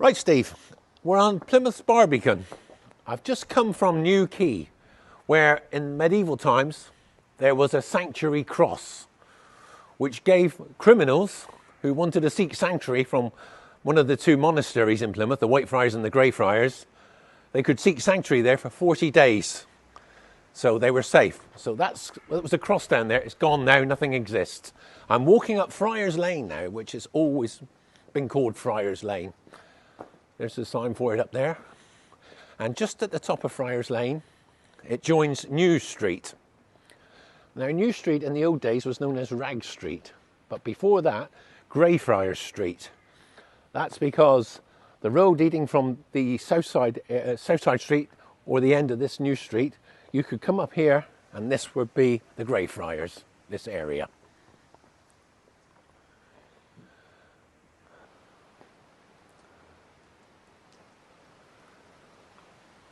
Right, Steve, we're on Plymouth Barbican. I've just come from New Quay, where in medieval times there was a sanctuary cross, which gave criminals who wanted to seek sanctuary from one of the two monasteries in Plymouth, the Whitefriars and the Greyfriars, they could seek sanctuary there for 40 days. So they were safe. So that was a cross down there. It's gone now, nothing exists. I'm walking up Friars Lane now, which has always been called Friars Lane. There's a sign for it up there. And just at the top of Friars Lane, it joins New Street. Now, New Street in the old days was known as Rag Street, but before that, Greyfriars Street. That's because the road leading from the Southside Street or the end of this New Street, you could come up here and this would be the Greyfriars, this area.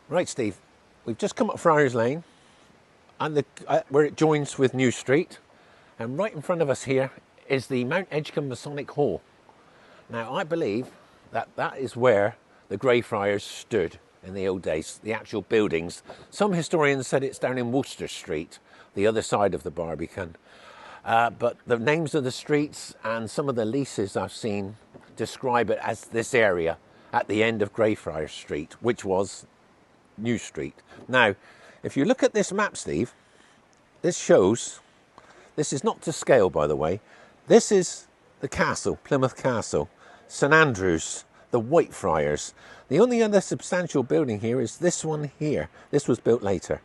Right, Steve, we've just come up Friars Lane and where it joins with New Street, and right in front of us here is the MOUNT EDGCUMBE Masonic Hall. Now, I believe that that is where the Greyfriars stood in the old days, the actual buildings. Some historians said it's down in Worcester Street, the other side of the Barbican. But the names of the streets and some of the leases I've seen describe it as this area at the end of Greyfriars Street, which was New Street. Now, if you look at this map, Steve, this shows, this is not to scale, by the way, this is the castle, Plymouth Castle, St Andrews, the Whitefriars. The only other substantial building here is this one here. This was built later.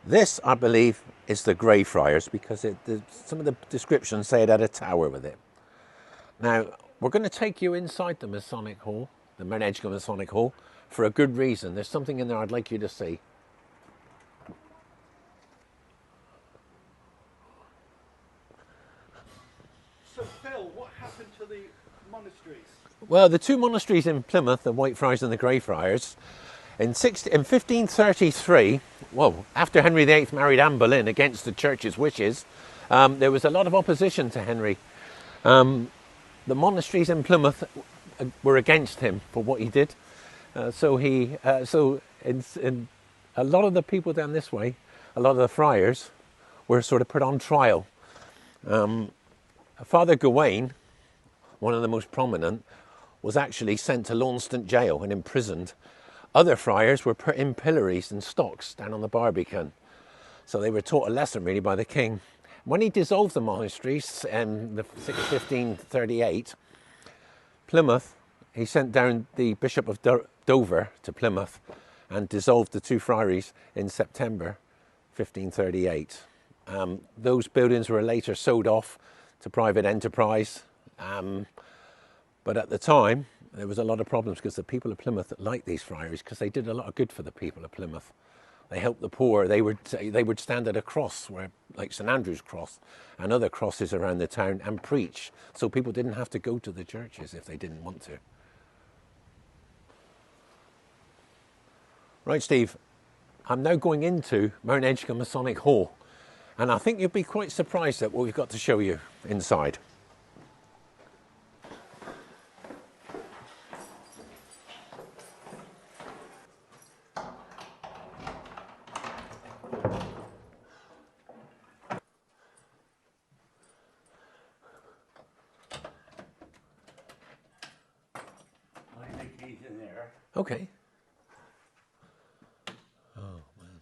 This, I believe, is the Greyfriars because some of the descriptions say it had a tower with it. Now, we're going to take you inside the Masonic Hall, the MOUNT EDGCUMBE Masonic Hall, for a good reason. There's something in there I'd like you to see. So, Phil, what happened to the monasteries? Well, the two monasteries in Plymouth, the Whitefriars and the Greyfriars, in 1533, well, after Henry VIII married Anne Boleyn against the church's wishes, there was a lot of opposition to Henry. The monasteries in Plymouth were against him for what he did. So a lot of the people down this way, a lot of the friars, were sort of put on trial. Father Gawain, one of the most prominent, was actually sent to Launceston jail and imprisoned. Other friars were put in pillories and stocks down on the Barbican. So they were taught a lesson really by the king. When he dissolved the monasteries in 1538, Plymouth, he sent down the Bishop of Dover to Plymouth and dissolved the two friaries in September 1538. Those buildings were later sold off to private enterprise. But at the time, there was a lot of problems because the people of Plymouth liked these friaries because they did a lot of good for the people of Plymouth. They helped the poor. They would stand at a cross, like St Andrew's Cross and other crosses around the town, and preach. So people didn't have to go to the churches if they didn't want to. Right, Steve, I'm now going into MOUNT EDGCUMBE Masonic Hall, and I think you'll be quite surprised at what we've got to show you inside. Okay. Oh, man.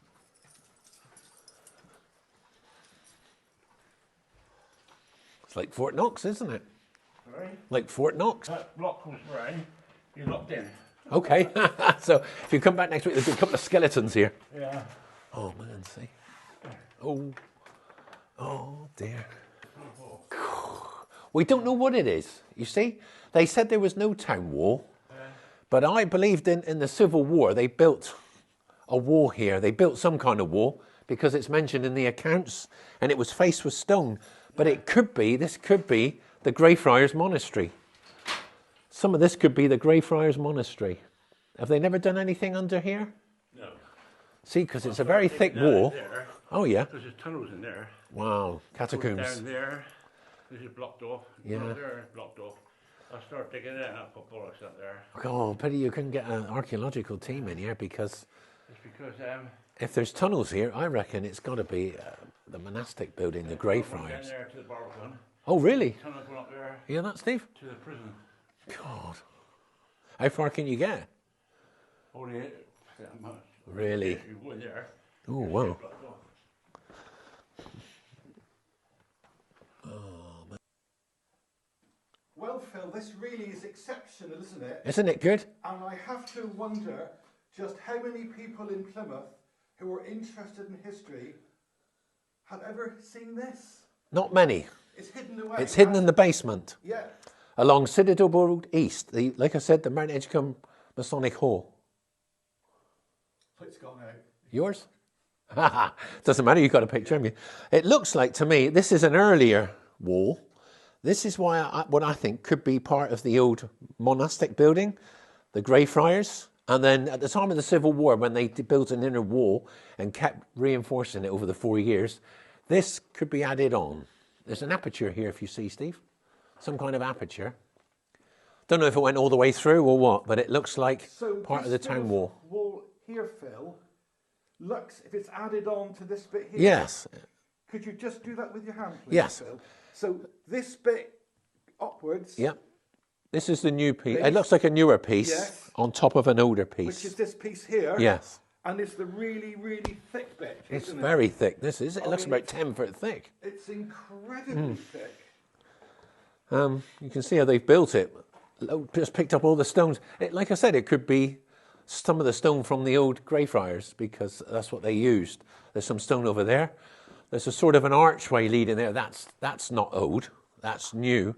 It's like Fort Knox, isn't it? Sorry? Like Fort Knox. That block was round, you're locked in. Okay. So if you come back next week, there's a couple of skeletons here. Yeah. Oh, man, see. Oh. Oh, dear. We don't know what it is, you see. They said there was no town wall. But I believed in the Civil War, they built a wall here. They built some kind of wall because it's mentioned in the accounts and it was faced with stone. But it could be, this could be the Greyfriars Monastery. Some of this could be the Greyfriars Monastery. Have they never done anything under here? No. See, because it's a very thick wall. There, oh, yeah. There's tunnels in there. Wow, catacombs. Down there, this is blocked off. Yeah. There, blocked off. I start digging it and I put bullocks up there. Oh, pity you couldn't get an archaeological team in here, because It's because if there's tunnels here, I reckon it's got to be the monastic building, the down Greyfriars. there to the Barbican. Oh, really? Tunnel going up there You hear that, Steve? to the prison. God. How far can you get? Only that much. Really? If you go in there. Oh, wow. Well, Phil, this really is exceptional, isn't it? Isn't it good? And I have to wonder just how many people in Plymouth who are interested in history have ever seen this. Not many. It's hidden away. It's hidden in the basement, Yeah. along Citadel Road East. Like I said, the Mount Edgecumbe Masonic Hall. It's gone out. Yours? Doesn't matter, you've got a picture of me. It looks like, to me, this is an earlier wall. This is why what I think could be part of the old monastic building, the Greyfriars. And then at the time of the Civil War, when they built an inner wall and kept reinforcing it over the 4 years, this could be added on. There's an aperture here, if you see, Steve. Some kind of aperture. Don't know if it went all the way through or what, but it looks like part of the town wall. Wall here, Phil, looks, if it's added on to this bit here. Yes. Could you just do that with your hand, please, Yes. Phil? So this bit upwards, Yep. This is the new piece. It looks like a newer piece Yes. on top of an older which piece. is this piece here. Yes. And it's the really, really thick bit, It's isn't very thick. This is. It I looks mean, about 10 foot thick. It's incredibly thick. You can see how they've built it. Just picked up all the stones. Like I said, it could be some of the stone from the old Greyfriars, because that's what they used. There's some stone over there. There's a sort of an archway leading there. That's not old. That's new.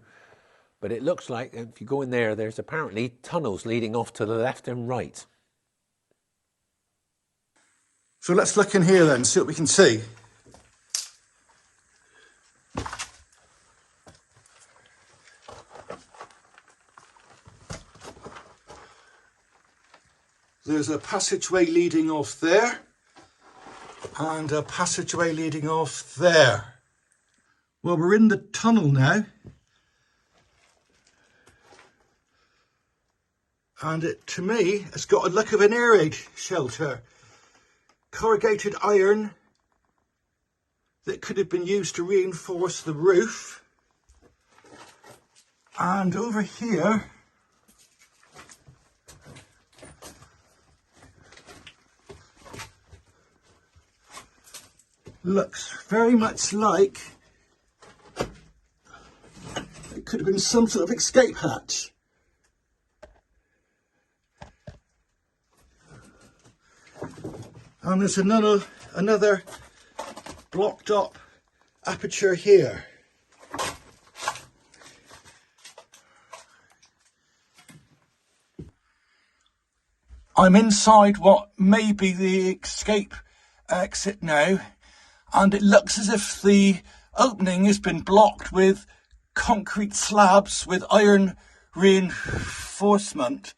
But it looks like, if you go in there, there's apparently tunnels leading off to the left and right. So let's look in here then, see what we can see. There's a passageway leading off there and a passageway leading off there. Well, we're in the tunnel now. And it, to me, has got a look of an air raid shelter. Corrugated iron that could have been used to reinforce the roof. And over here, looks very much like it could have been some sort of escape hatch. And there's another blocked up aperture here. I'm inside what may be the escape exit now, and it looks as if the opening has been blocked with concrete slabs with iron reinforcement,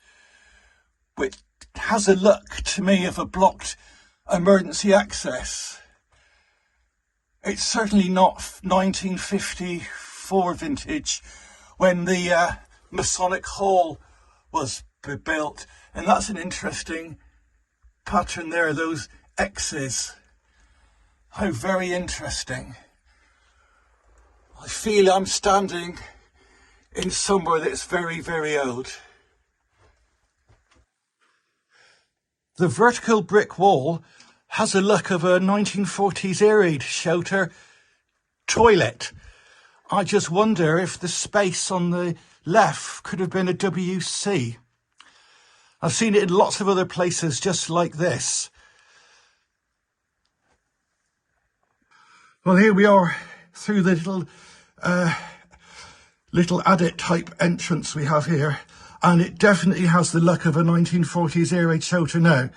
which has a look to me of a blocked emergency access. It's certainly not 1954 vintage when the Masonic Hall was built, and that's an interesting pattern there, those X's. How very interesting. I feel I'm standing in somewhere that's very, very old. The vertical brick wall has a look of a 1940s air raid shelter toilet. I just wonder if the space on the left could have been a WC. I've seen it in lots of other places just like this. Well, here we are through the little adit type entrance we have here. And it definitely has the look of a 1940s air raid shelter now,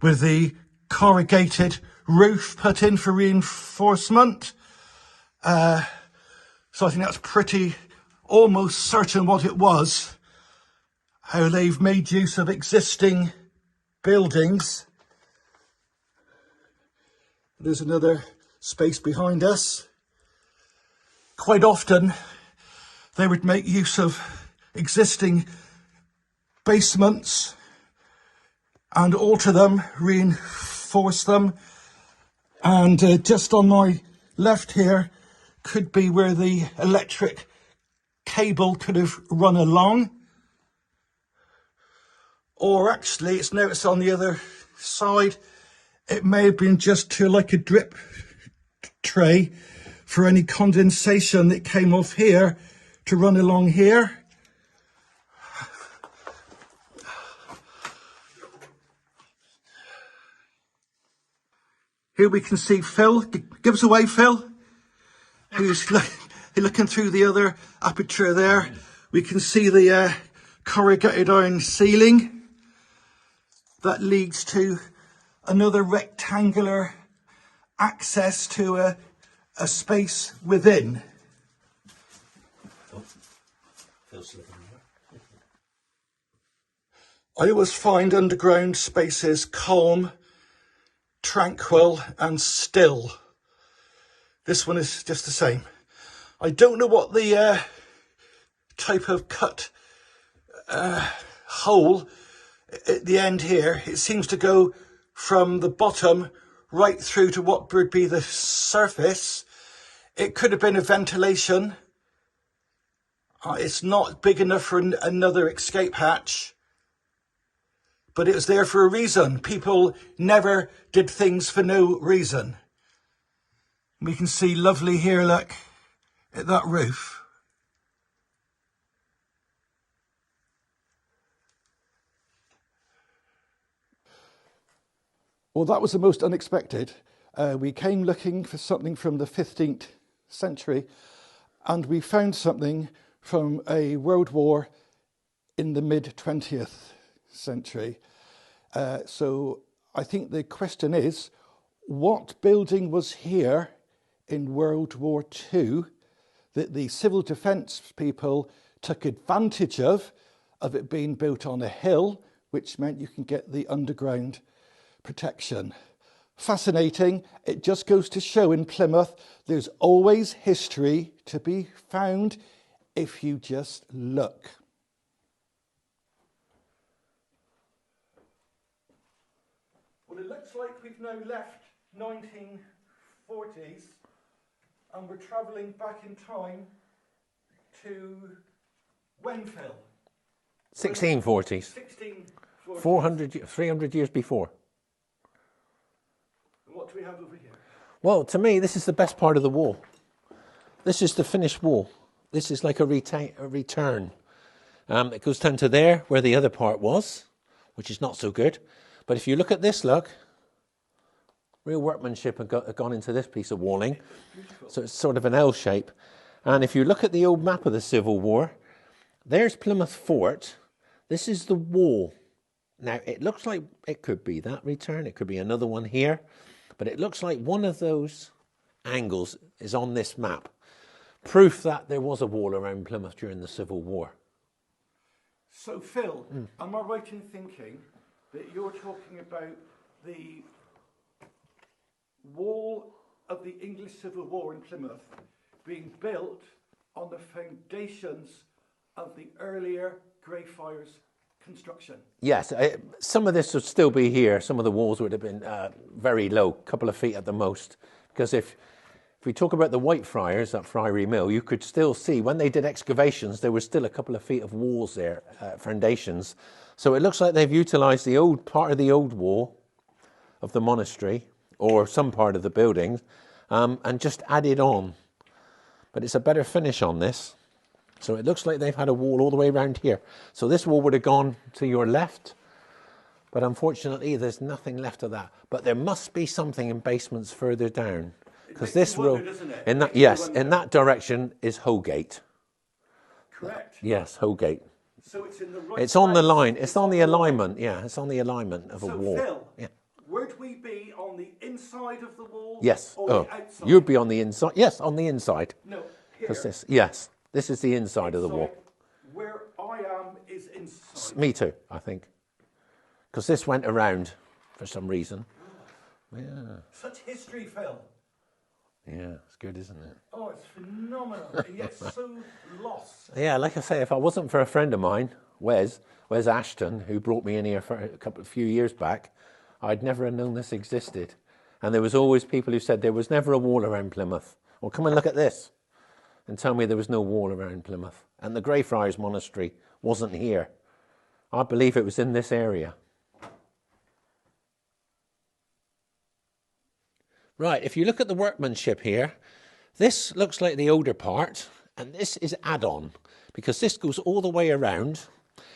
with the corrugated roof put in for reinforcement. So I think that's pretty almost certain what it was, how they've made use of existing buildings. There's another space behind us. Quite often they would make use of existing basements and alter them, reinforce them. And just on my left here could be where the electric cable could have run along. Or actually, it's noticed on the other side, it may have been just to like a drip tray for any condensation that came off here to run along here. Here we can see Phil. Give us away, Phil. Who's looking through the other aperture there. We can see the corrugated iron ceiling. That leads to another rectangular access to a space within. I always find underground spaces calm, tranquil and still. This one is just the same. I don't know what the type of cut hole at the end here. It seems to go from the bottom right through to what would be the surface. It could have been a ventilation. It's not big enough for another escape hatch. But it was there for a reason. People never did things for no reason. We can see lovely here, look, at that roof. Well, that was the most unexpected. We came looking for something from the 15th century, and we found something from a world war in the mid-20th century. So I think the question is, what building was here in World War II that the civil defence people took advantage of it being built on a hill, which meant you can get the underground protection? Fascinating. It just goes to show in Plymouth there's always history to be found if you just look. Well, it looks like we've now left 1940s and we're travelling back in time to when, Phil? 1640s. 1640s. 300 years before. What do we have over here? Well, to me, this is the best part of the wall. This is the finished wall. This is like a return. It goes down to there where the other part was, which is not so good. But if you look at this, look, real workmanship had gone into this piece of walling. So it's sort of an L shape. And if you look at the old map of the Civil War, there's Plymouth Fort. This is the wall. Now, it looks like it could be that return. It could be another one here. But it looks like one of those angles is on this map. Proof that there was a wall around Plymouth during the Civil War. So, Phil, am I right in thinking that you're talking about the wall of the English Civil War in Plymouth being built on the foundations of the earlier Greyfriars construction? Yes, some of this would still be here. Some of the walls would have been very low, a couple of feet at the most. Because if we talk about the Whitefriars, that friary mill, you could still see when they did excavations, there was still a couple of feet of walls there, foundations. So it looks like they've utilised the old part of the old wall of the monastery, or some part of the building, and just added on. But it's a better finish on this. So it looks like they've had a wall all the way around here. So this wall would have gone to your left, but unfortunately there's nothing left of that. But there must be something in basements further down. Because this row, in that direction is Holgate. Correct. Yes, Holgate. So it's in the right. It's on the line. It's on the alignment. Yeah, it's on the alignment of a wall. Phil, yeah. Would we be on the inside of the wall? Yes. Or the outside? You'd be on the inside. Yes, on the inside. No. Here. This is the inside of the wall. Where I am is inside. Me too, I think. Because this went around for some reason. Yeah. Such history, Phil. Yeah, it's good, isn't it? Oh, it's phenomenal, and yet so lost. Yeah, like I say, if I wasn't for a friend of mine, Wes Ashton, who brought me in here for a few years back, I'd never have known this existed. And there was always people who said there was never a wall around Plymouth. Well, come and look at this and tell me there was no wall around Plymouth. And the GREYFRIARS Monastery wasn't here. I believe it was in this area. Right, if you look at the workmanship here, this looks like the older part, and this is add-on, because this goes all the way around,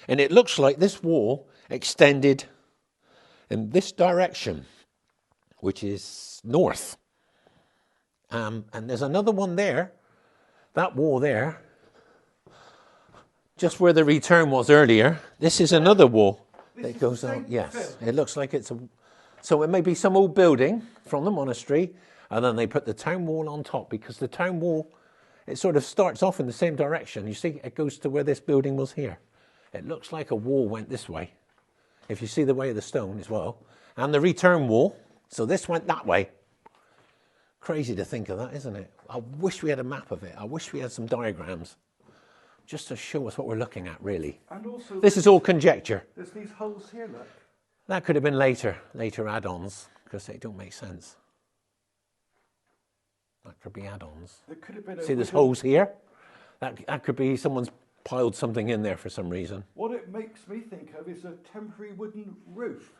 and it looks like this wall extended in this direction, which is north. And there's another one there, that wall there, just where the return was earlier. This is another wall that goes on. Yes, it looks like it's a... So it may be some old building from the monastery, and then they put the town wall on top, because the town wall, it sort of starts off in the same direction. You see, it goes to where this building was here. It looks like a wall went this way, if you see the way of the stone as well. And the return wall, so this went that way. Crazy to think of that, isn't it? I wish we had a map of it. I wish we had some diagrams, just to show us what we're looking at, really. And also, this is all conjecture. There's these holes here, look. That could have been later add-ons, because they don't make sense. That could be add-ons. See, there's holes here. That could be someone's piled something in there for some reason. What it makes me think of is a temporary wooden roof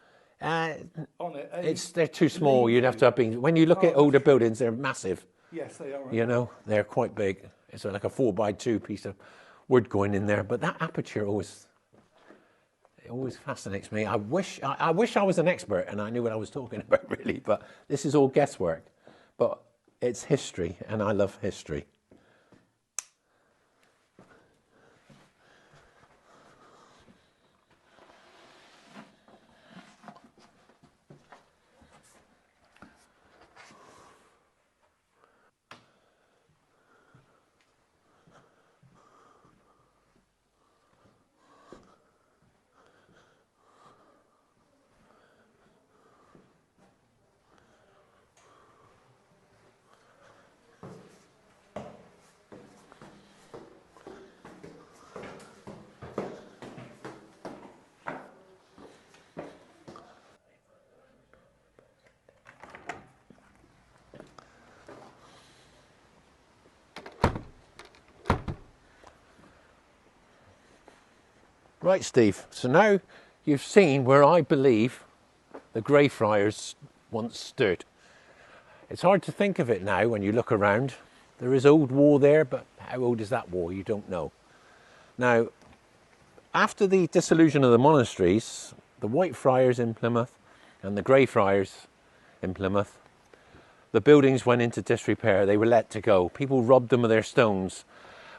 on it. They're too small. You'd have to have been... When you look at older buildings, they're massive. Yes, they are. You know, they're quite big. It's like a 4x2 piece of wood going in there. But that aperture always... It always fascinates me. I wish I was an expert and I knew what I was talking about, really, but this is all guesswork. But it's history, and I love history. Right, Steve, so now you've seen where I believe the GREYFRIARS once stood. It's hard to think of it now when you look around. There is old wall there, but how old is that wall? You don't know. Now, after the dissolution of the monasteries, the White Friars in Plymouth and the GREYFRIARS in Plymouth, the buildings went into disrepair. They were let to go. People robbed them of their stones.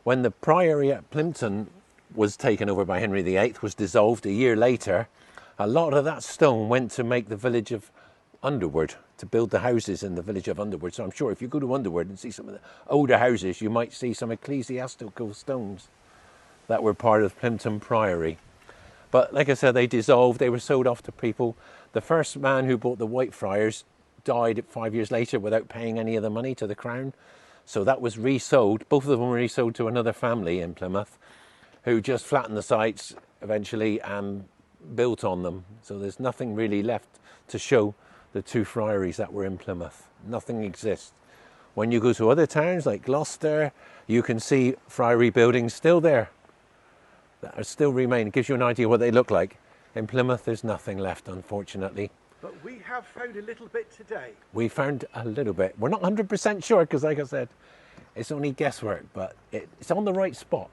When the priory at Plymouth was taken over by Henry VIII, was dissolved a year later, a lot of that stone went to make the village of Underwood, to build the houses in the village of Underwood. So I'm sure if you go to Underwood and see some of the older houses, you might see some ecclesiastical stones that were part of Plymouth Priory. But like I said, they dissolved, they were sold off to people. The first man who bought the White Friars died 5 years later without paying any of the money to the crown. So that was resold. Both of them were resold to another family in Plymouth, who just flattened the sites eventually and built on them. So there's nothing really left to show the two friaries that were in Plymouth. Nothing exists. When you go to other towns like Gloucester, you can see friary buildings still there that are still remain. It gives you an idea what they look like. In Plymouth, there's nothing left, unfortunately. But we have found a little bit today. We found a little bit. We're not 100% sure, because like I said, it's only guesswork, but it's on the right spot.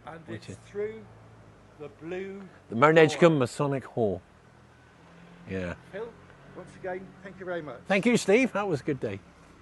And it's through the blue... The Mount EDGCUMBE Masonic Hall. Yeah. Phil, once again, thank you very much. Thank you, Steve. That was a good day.